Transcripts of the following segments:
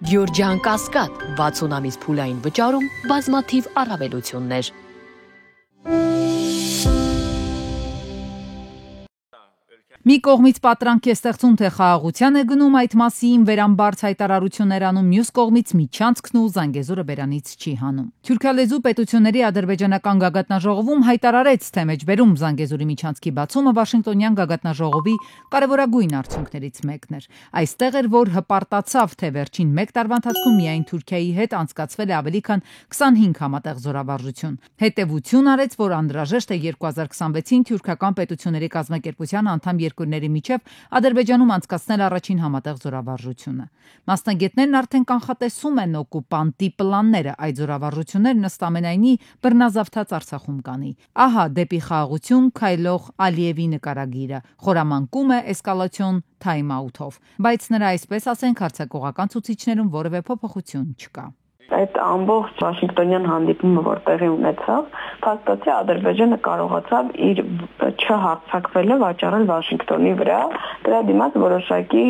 Գյորջյան Կասկադ 60 ամիս փուլային վճարում բազմաթիվ առավելություններ։ Մի կողմից պատրանք է ստեղծում, թե խաղաղության է գնում, այդ մասին վերամբարձ հայտարարություններ անում, մյուս կողմից միջանցքն ու Զանգեզուրը բերանից չի հանում։ Թուրքալեզու պետությունների ադրբեջանական գագաթնաժողովում հայտարարեց, թե մեջբերում Զանգեզուրի միջանցքի բացումը Վաշինգտոնյան գագաթնաժողովի կարևորագույն արդյունքներից մեկն էր։ Այստեղ էր, որ հպարտացավ, թե վերջին մեկ տարվա ընթացքում միայն Թուրքիայի հետ անցկացվել է ավելի քան 25 համատեղ զորավարժություն։ Հետևություն արեց, որ անհրաժեշտ է 2026-ին թուրքական պետությունների կազմակերպության անդամ երկրների միջև Ադրբեջանում անցկացնել առաջին համատեղ զորավարժությունը։ Մասնագետներն արդեն կանխատեսում են օկուպանտի պլանները, այդ զորավարժություններն ըստ ամենայնի բռնազավթած Արցախում կանի։ Ահա դեպի խաղաղություն քայլող Ալիևի նկարագիրը խորամանկում է էսկալացիոն թայմ-աութով, բայց նրա այսպես ասենք հարձակողական ցուցիչներում որևէ փոփոխություն չկա։ Այդ ամբողջ Վաշինգտոնյան հանդիպումը, որ տեղի ունեցավ, փաստացի Ադրբեջանը կարողացավ իր չհարձակվելը վաճառել Վաշինգտոնի վրա, դրա դիմաց որոշակի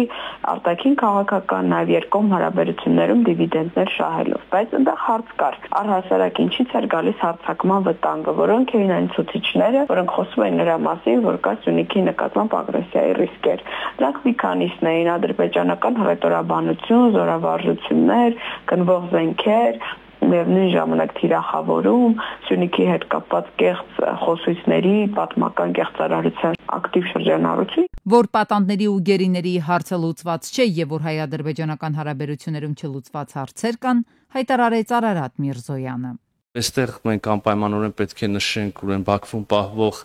արտաքին քաղաքական, նաև երկկողմ հարաբերություններում դիվիդենդներ շահելով, բայց այնտեղ հարց կար, առհասարակ ինչից էր գալիս հարձակման վտանգը, որոնք էին այն ցուցիչները, որոնք խոսում էին նրա մասին, որ կա Սյունիքի նկատմամբ ագրեսիայի ռիսկեր։ Դրանք մի քանիսն էին՝ ադրբեջանական հռետորաբանություն, զորավարժություններ, գնվող զենքեր, նույն ժամանակ թիրախավորում, Սյունիքի հետ կապված կեղծ խոսույցների, պատմական կեղծարարության ակտիվ շրջանառություն, որ պատանդների ու գերիների հարցը լուծված չէ եւ որ հայ-ադրբեջանական հարաբերություններում չլուծված հարցեր կան, հայտարարեց Արարատ Միրզոյանը։ Այստեղ մենք անպայմանորեն պետք է նշենք ուրեմն Բաքվում պահվող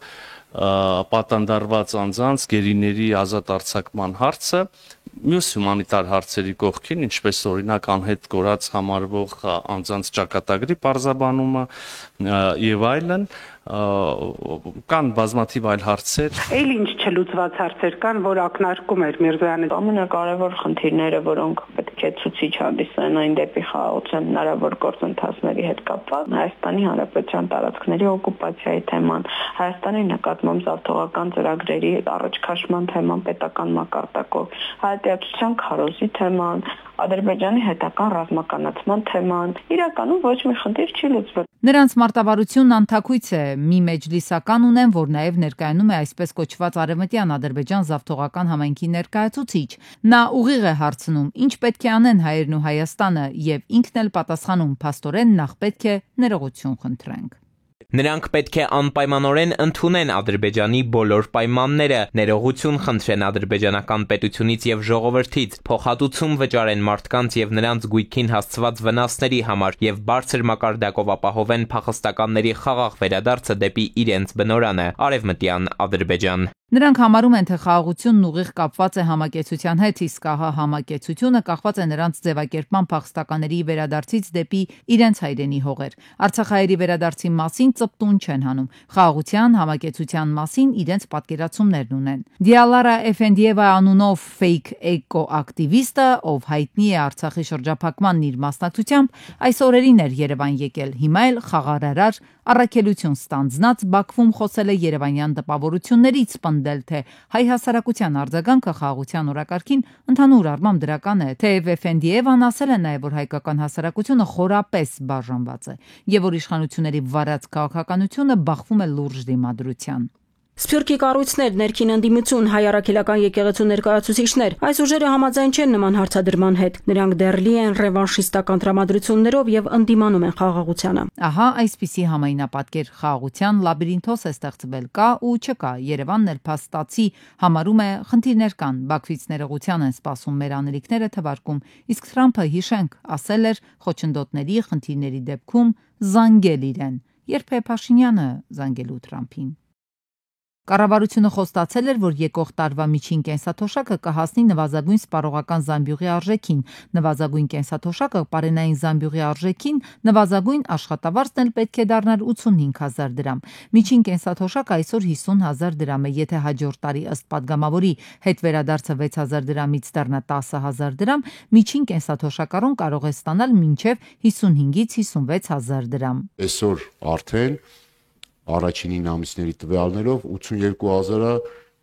պատանդարված անձանց գերիների ազատ արձակման հարցը, մյուս հումանիտար հարցերի կողքին, ինչպես օրինակ անհետ կորած համարվող անձանց ճակատագրի պարզաբանումը եւ այլն, կան բազմաթիվ այլ հարցեր։ Էլ ինչ չլուծված հարցեր կան, որ ակնարկում էր Միրզոյանը։ Ամենակարևոր խնդիրները, որոնք պետք է ցուցիչ հանդիսեն այն դեպի խաղաղության հնարավոր գործընթացների հետ կապված, Հայաստանի Հանրապետության տարածքների օկուպացիայի թեման, Հայաստանի նկատմամբ զավթողական ծրագրերի առաջքաշման թեման պետական մակարդակով, հայատյացության քարոզի թեման, Ադրբեջանի հետական ռազմականացման թեման, իրականում ոչ մի խնդիր չի լուծվել։ Նրանց մարտավարությունն անթաքույց է, մի մեջլիսական ունեն, որ նաև ներկայանում է այսպես կոչված Արևմտյան Ադրբեջան զավթողական համայնքի ներկայացուցիչ։ Նա ուղիղ է հարցնում, ինչ պետք է անեն հայերն ու Հայաստանը, եւ ինքն էլ պատասխանում, փաստորեն նախ պետք է ներողություն խնդրենք։ Նրանք պետք է անպայմանորեն ընդունեն Ադրբեջանի բոլոր պայմանները, ներողություն խնդրեն ադրբեջանական պետությունից եւ ժողովրդից, փոխհատուցում վճարեն մարդկանց եւ նրանց գույքին հասցված վնասների համար եւ բարձր մակարդակով ապահովեն փախստականների խաղաղ վերադարձը դեպի իրենց բնորանը՝ Արևմտյան Ադրբեջան։ Նրանք համարում են, թե խաղաղությունն ուղիղ կապված է համակեցության հետ, իսկ ահա համակեցությունը կախված է նրանց ձևակերպման փախստականների վերադարձից դեպի իրենց հայրենի հողեր։ Արցախահայերի վերադարձի մասին ծպտուն չեն հանում։ Խաղաղության, համակեցության մասին իրենց պատկերացումներն ունեն։ Դիալարա Էֆենդիևա անունով ֆեյք էկո ակտիվիստը, ով հայտնի է Արցախի շրջափակման իր մասնակցությամբ, այս օրերին էր Երևան եկել, հիմա էլ խաղարարար առաքելություն ստանձնած Բաքվում խոսել է երևանյան տպավորություններից, պնդել, թե հայ հասարակության արձագանքը խաղաղության օրակարգին ընդհանուր առմամբ դրական է, թեև Էֆենդիևան ասել է նաև, որ հայկական հասարակությունը խորապես բաժանված է եւ որ իշխանությունների վարած քաղաքականությունը բախվում է լուրջ դիմադրության։ Սփյուռքի կառույցներ, ներքին ընդդիմություն, հայ առաքելական եկեղեցու ներկայացուցիչներ այս ուժերը համաձայն չեն նման հարցադրման հետ։ Նրանք դեռ լի են ռևանշիստական տրամադրություններով եւ ընդդիմանում են խաղաղությանը։ Ահա այսպիսի համայնապատկեր խաղաղության լաբիրինթոս է ստեղծվել, կա ու չկա։ Երևանն էլ փաստացի համարում է խնդիրներ կան, Բաքվից ներողության են սպասում, մեր անելիքները թվարկում, իսկ Թրամփը, հիշենք, ասել էր խոչընդոտների խնդիրների դեպքում զանգել իրեն, երբ է Փաշինյանը զանգելու Թրամփին։ Կառավարությունը խոստացել էր, որ եկող տարվա միջին կենսաթոշակը կհասնի նվազագույն սպառողական զամբյուղի արժեքին։ Նվազագույն կենսաթոշակը պարենային զամբյուղի արժեքին, նվազագույն աշխատավարձն էլ պետք է դառնար 85,000 դրամ։ Միջին կենսաթոշակը այսօր 50,000 դրամ է, եթե հաջորդ տարի ըստ падգամավորի հետ վերադարձը 6,000 դրամից դառնա 10,000 դրամ, միջին կենսաթոշակառուն կարող է ստանալ մինչև 55-ից 56,000 դրամ։ Այսօր արդեն առաջին 9 ամիսների տվյալներով 82,000-ը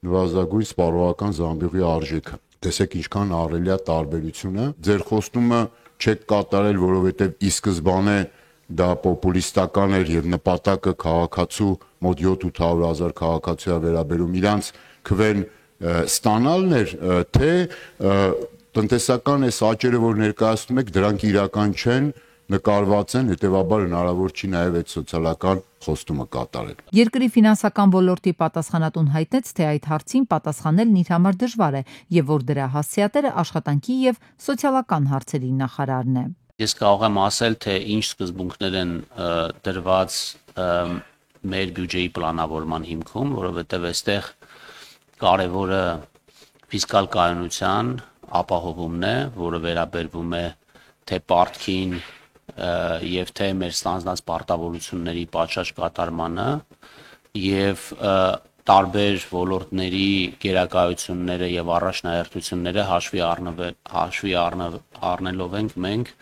նվազագույն սպառողական զամբյուղի արժեքը։ Տեսեք ինչքան ահռելի է տարբերությունը։ Ձեր խոստումը չեք կատարել, որովհետև ի սկզբանե դա պոպուլիստական էր եւ նպատակը քաղաքացու մոտ 7-800,000 քաղաքացու վերաբերում իրանց քվեն ստանալն էր, թե տնտեսական այս աճերը, որ ներկայացնում եք, դրանք իրական չեն, նկարված են, հետեւաբար հնարավոր չի նաև այդ սոցիալական խոստումը կատարել։ Երկրի ֆինանսական ոլորտի պատասխանատուն հայտնեց, թե այդ հարցին պատասխանելն իր համար դժվար է եւ որ դրա հասցեատերը աշխատանքի եւ սոցիալական հարցերի նախարարն է։ Ես կարող եմ ասել, թե ինչ սկզբունքներ են դրված մեր բյուջեի պլանավորման հիմքում, որովհետև այստեղ կարևորը ֆիսկալ կայունության ապահովումն է, որը վերաբերվում է թե պարտքին եւ թե մեր ստանձնած պարտավորությունների պատշաճ կատարմանը եւ տարբեր ոլորտների գերակայությունները եւ առաջնահերթությունները հաշվի առնելով ենք մենք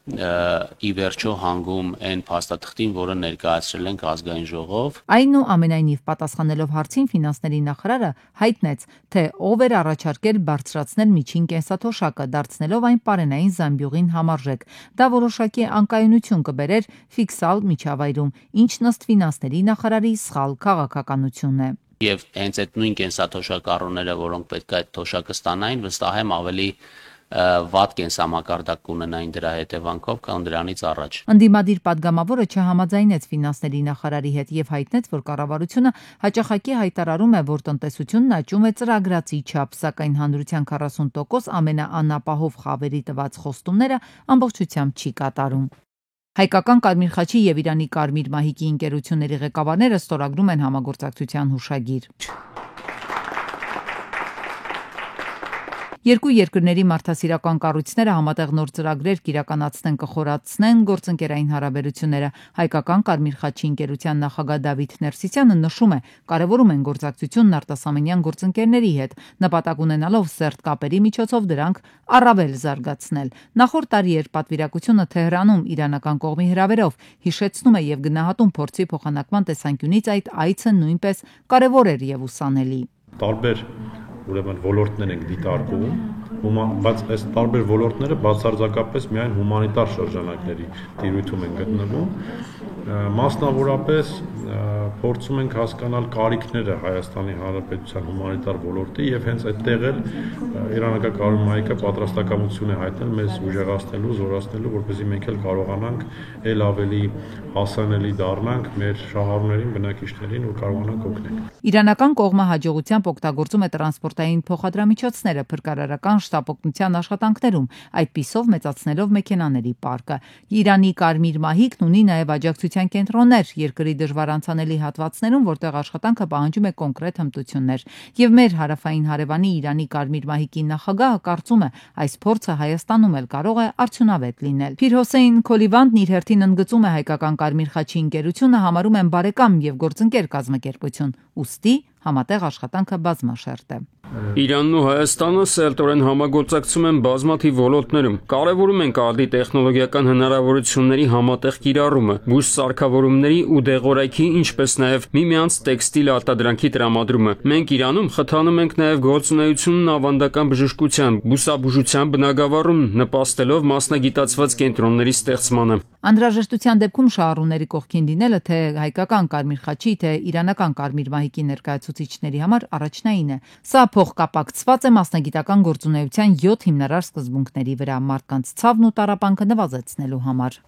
ի վերջո հանգում այն փաստաթղթին, որը ներկայացրել ենք ազգային ժողով։ Այնուամենայնիվ պատասխանելով հարցին ֆինանսների նախարարը հայտնեց, թե ով էր առաջարկել բարձրացնել միջին կենսաթոշակը, դարձնելով այն պարենային զամբյուղին համարժեք։ Դա որոշակի անկայունություն կբերեր ֆիքսալ միջավայրում, ինչն ըստ ֆինանսների նախարարի սխալ քաղաքականություն է։ Եվ հենց այդ նույն կենսաթոշակառուները, որոնք պետք է այդ թոշակը ստանային, վստահ եմ ավելի վատ կենսամակարդակ կունենային դրա հետևանքով կամ դրանից առաջ։ Ընդդիմադիր падգամավորը չհամաձայնեց ֆինանսների նախարարի հետ եւ հայտնեց, որ կառավարությունը հաճախակի հայտարարում է, որ տնտեսությունն աճում է ծրագրացի չափ, սակայն հանրության 40% ամենաանապահով խավերի տված խոստումները ամբողջությամբ չի կատարում։ Հայկական Կարմիր խաչի եւ Իրանի Կարմիր մահիկի ընկերությունների ղեկավարները ստորագրում են համագործակցության հուշագիր։ Երկու երկրների մարդասիրական կառույցները համատեղ նոր ծրագրեր կիրականացնեն, կխորացնեն գործընկերային հարաբերությունները։ Հայկական Կարմիր խաչի ընկերության նախագահ Դավիթ Ներսիսյանը նշում է, կարևորում են գործակցությունն արտասահմանյան գործընկերների հետ, նպատակ ունենալով սերտ կապերի միջոցով դրանք առավել զարգացնել։ Նախորդ տարի էր պատվիրակությունը Թեհրանում իրանական կողմի հրավերով հիշեցնում է եւ գնահատում փորձի փոխանակման տեսանկյունից այդ այցը նույնպես կարևոր էր եւ ուսանելի։ Տարբեր ուրեմն ոլորտներ ենք դիտարկում, բայց այս տարբեր ոլորտները բացարձակապես միայն հումանիտար շրջանակների տիրույթում են գտնվում, մասնավորապես փորձում ենք հասկանալ կարիքները Հայաստանի Հանրապետության հումանիտար ոլորտի եւ հենց այդտեղ էլ Իրանական Կարմիր մահիկը պատրաստակամություն է հայտնել մեզ ուժեղացնելու, զորացնելու, որպեսզի մենք էլ կարողանանք ել ավելի հասանելի դառնանք մեր շահառուներին, բնակիչներին, որ կարողանանք օգնել։ Իրանական կողմը հաջողությամբ օգտագործում է տրանսպորտային փոխադրամիջոցները փրկարարական շտապօգնության աշխատանքներում, այդպիսով մեծացնելով մեքենաների պարկը։ Իրանի Կարմիր մահիկն ունի նաև աջակցության կենտրոններ երկրի դժվար անցանելի հատվածներում, որտեղ աշխատանքը պահանջում է կոնկրետ հմտություններ։ Եվ մեր հարավային հարևանի Իրանի Կարմիր մահիկի նախագահը կարծում է, այս փորձը Հայաստանում էլ կարող է արդյունավետ լինել։ Փիր Հոսեյն Քոլիվանդն իր հերթին ընդգծում է Հայկական Կարմիր խաչի ընկերությունը համարում են բարեկամ եւ գործընկեր կազմակերպություն, ուստի համատեղ աշխատանքը բազմաշերտ է։ Իրանն ու Հայաստանը սերտորեն համագործակցում են բազմաթիվ ոլորտներում։ Կարևորում են կադրի տեխնոլոգիական հնարավորությունների համատեղ կիրառումը, բույս սարքավորումների ու դեղորայքի, ինչպես նաև միմյանց տեքստիլ արտադրանքի տրամադրումը։ Մենք Իրանում խթանում ենք նաև գործունեությունն ավանդական բժշկության, բուսաբուժության բնագավառում, նպաստելով մասնագիտացված կենտրոնների ստեղծմանը։ Անհրաժեշտության դեպքում շահառուների կողքին լինելը թե Հայկական Կարմիր խաչի, թե Իրանական Կարմիր մահիկի ներկայացուցիչների համար առաջնային է։ Սա փոխկապակցված է մասնագիտական գործունեության 7 հիմնարար սկզբունքների վրա մարդկանց ցավն ու տառապանքը նվազեցնելու համար։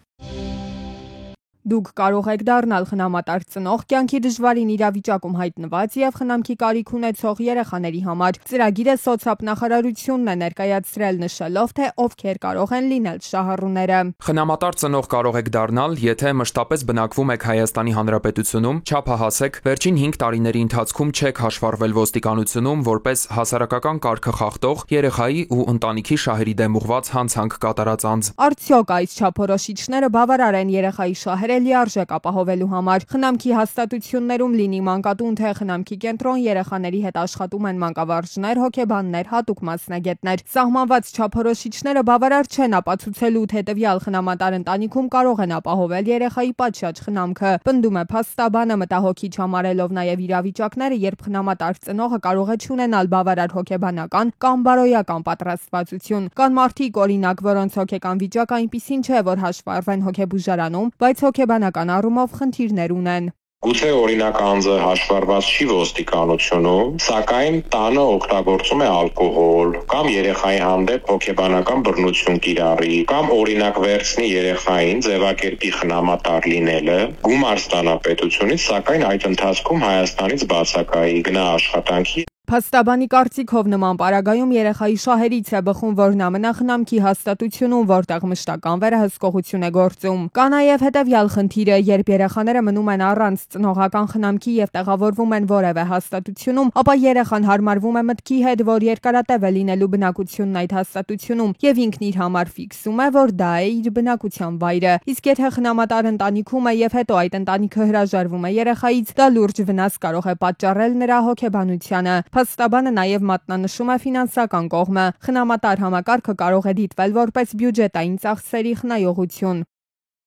Դուք կարող եք դառնալ խնամատար ծնող, կյանքի դժվարին իրավիճակում հայտնված եւ խնամքի կարիք ունեցող երեխաների համար։ Ծրագիրը սոցապ նախարարությունն է ներկայացրել, նշելով, թե ովքեր կարող են լինել շահառուները։ Խնամատար ծնող կարող եք դառնալ, եթե մշտապես բնակվում եք Հայաստանի Հանրապետությունում, չափահաս եք, վերջին 5 տարիների ընթացքում չեք հաշվառվել ոստիկանությունում որպես հասարակական կարգը խախտող, երեխայի ու ընտանիքի շահերի դեմ ուղղված հանցանք կատարած անձ։ Արդյոք այս չափորոշիչները բավարար են երեխայի շահերը կարելի արժեք ապահովելու համար։ Խնամքի հաստատություններում լինի մանկատուն թե խնամքի կենտրոն, երեխաների հետ աշխատում են մանկավարժներ, հոգեբաններ, հատուկ մասնագետներ։ Սահմանված չափորոշիչները բավարար չեն ապացուցելու, թե տվյալ խնամատար ընտանիքում կարող են ապահովել երեխայի պատշաճ խնամքը։ Պնդում է փաստաբանը, մտահոգիչ համարելով նաև իրավիճակները, երբ խնամատար ծնողը կարող է չունենալ բավարար հոգեբանական կամ բարոյական պատրաստվածություն։ Կան մարդիկ, օրինակ, որոնց հոգեկան վիճակը այնպիսին չէ, որ հաշվառվեն հոգեբուժարանում, բայց հոգեբանական առումով խնդիրներ ունեն։ Գուցե օրինակ անձը հաշվառված չի ոստիկանությունում, սակայն տանը օգտագործում է ալկոհոլ կամ երեխայի հանդեպ հոգեբանական բռնություն կիրառի, կամ օրինակ վերցնի երեխային ձևակերպի խնամատար լինելը, գումար ստանա պետությունից, սակայն այդ ընթացքում Հայաստանից բացակայի, գնա աշխատանքի։ Փաստաբանի կարծիքով նման պարագայում երեխայի շահերից է բխում, որ նա մնա խնամքի հաստատությունում, որտեղ մշտական վերահսկողություն է գործում։ Կա նաև հետևյալ խնդիրը, երբ երեխաները մնում են առանց ծնողական խնամքի եւ տեղավորվում են որևէ հաստատությունում, ապա երեխան հարմարվում է մտքի հետ, որ երկարատև է լինելու բնակությունն այդ հաստատությունում եւ ինքն իր համար ֆիքսում է, որ դա է իր բնակության վայրը։ Իսկ եթե խնամատար ընտանիքում է եւ հետո այդ ընտանիքը հրաժարվում է երեխայից, դա լուրջ վնաս կարող է պատճառել նրա հոգեբանությանը։ Փաստաբանը նաև մատնանշում է ֆինանսական կողմը։ Խնամատար համակարգը կարող է դիտվել որպես բյուջետային ծախսերի խնայողություն։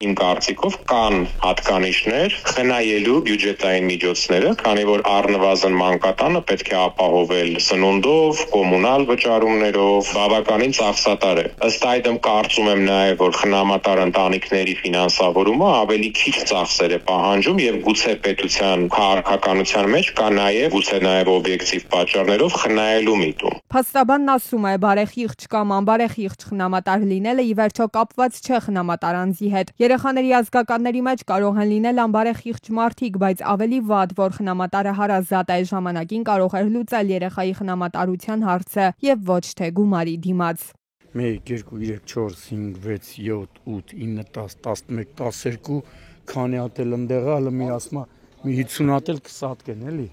Իմ կարծիքով կան հատկանիշներ խնայելու բյուջետային միջոցները, քանի որ առնվազն մանկատանը պետք է ապահովել սնունդով, կոմունալ վճարումներով, բավականին ծախսատար է։ Ըստ այդմ կարծում եմ նաև, որ խնամատար ընտանիքների ֆինանսավորումը ավելի քիչ ծախսեր է պահանջում եւ գուցե պետության քաղաքականության մեջ կա նաև գուցե նաև օբյեկտիվ պատճառներով խնայելու միտում։ Փաստաբանն ասում է, բարեխիղճ կամ անբարեխիղճ խնամատար լինելը ի վերջո կապված չէ խնամատար անձի հետ։ Երեխաների ազգականների մեջ կարող են լինել անբարեխիղճ մարդիկ, բայց ավելի վատ, որ խնամատարը հարազատ է, ժամանակին կարող է լուծել երեխայի խնամատարության հարցը եւ ոչ թե գումարի դիմաց։ 1 2 3 4 5 6 7 8 9 10 11 12 քանի հատ էլ ընդեղալ մի ասма մի 50 հատ էլ 20 հատ կեն էլի։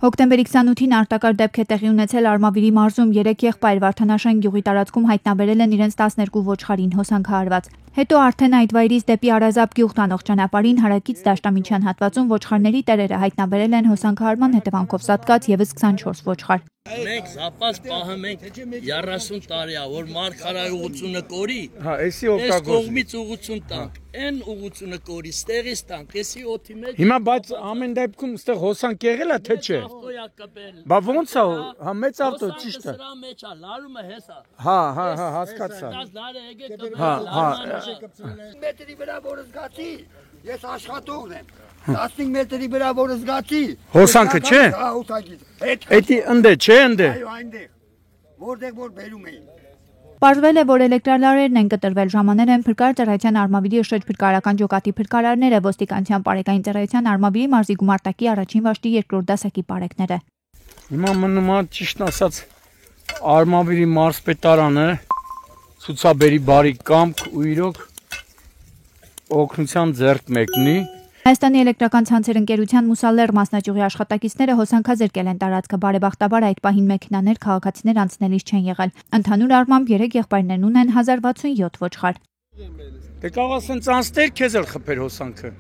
Հոկտեմբերի 28-ին արտակարգ դեպք է տեղի ունեցել Արմավիրի մարզում 3 եղբայր Վարդանաշեն գյուղի տարածքում հայտնաբերել են իրենց 12 ոչխարին հոսանքահարված։ Հետո արդեն այդ վայրից դեպի Արազապ գյուղ տանող ճանապարհին հարակից դաշտամիջյան հատվածում ոչխարների տերերը հայտնաբերել են հոսանքահարման հետևանքով սատկած եւս 24 ոչխար։ Մենք զապաս պահում ենք 30 տարի է, որ մարգարայողությունը կորի։ Հա, էսի օգտագործում։ Կողմից ուղղություն տանք, այն ուղղությունը կորի, ստեղից տանք, էսի օդի մեջ։ Հիմա բայց ամեն դեպքում ստեղ հոսանք եղել է թե չէ։ Բա ոնց է, հա մեծ ավտո ճիշտ է։ Սրա մեջ է, լարումը հեսա։ Հա, հասկացա։ Հա, մետրի վրա որ զգացի, ես աշխատողն եմ։ 15 մետրի վրա որ զգացի։ Հոսանքը չէ։ Հա, հոսանքից։ Էդի ընդ է, չէ ընդ է։ Այո, այնտեղ։ Որտեղ որ բերում էին։ Պարզվել է, որ էլեկտրալարերն են կտրվել, ժամանել են Փրկար ծառայության Արմավիրի շրջփրկարարական ջոկատի փրկարարները, ոստիկանության պարեկային ծառայության Արմավիրի մարզի գումարտակի առաջին վաշտի 2-րդ դասակի պարեկները։ Հիմա մնում է ճիշտ ասած Արմավիրի մարզպետարանը ցուցաբերի բարի կամք ու իրոք օգնության ձեռք մեկնի։ Հայաստանի էլեկտրական ցանցեր ընկերության Մուսալեր մասնաճյուղի աշխատակիցները հոսանքազրկել են տարածքը, բարեբախտաբար այդ պահին մեքենաներ քաղաքացիներ անցնելիս չեն եղել։ Ընդհանուր առմամբ 3 եղբայրներն ունեն 1067 ոչխար։ Դե կարող ասեն ցանցեր քեզ էլ խփեր հոսանքը։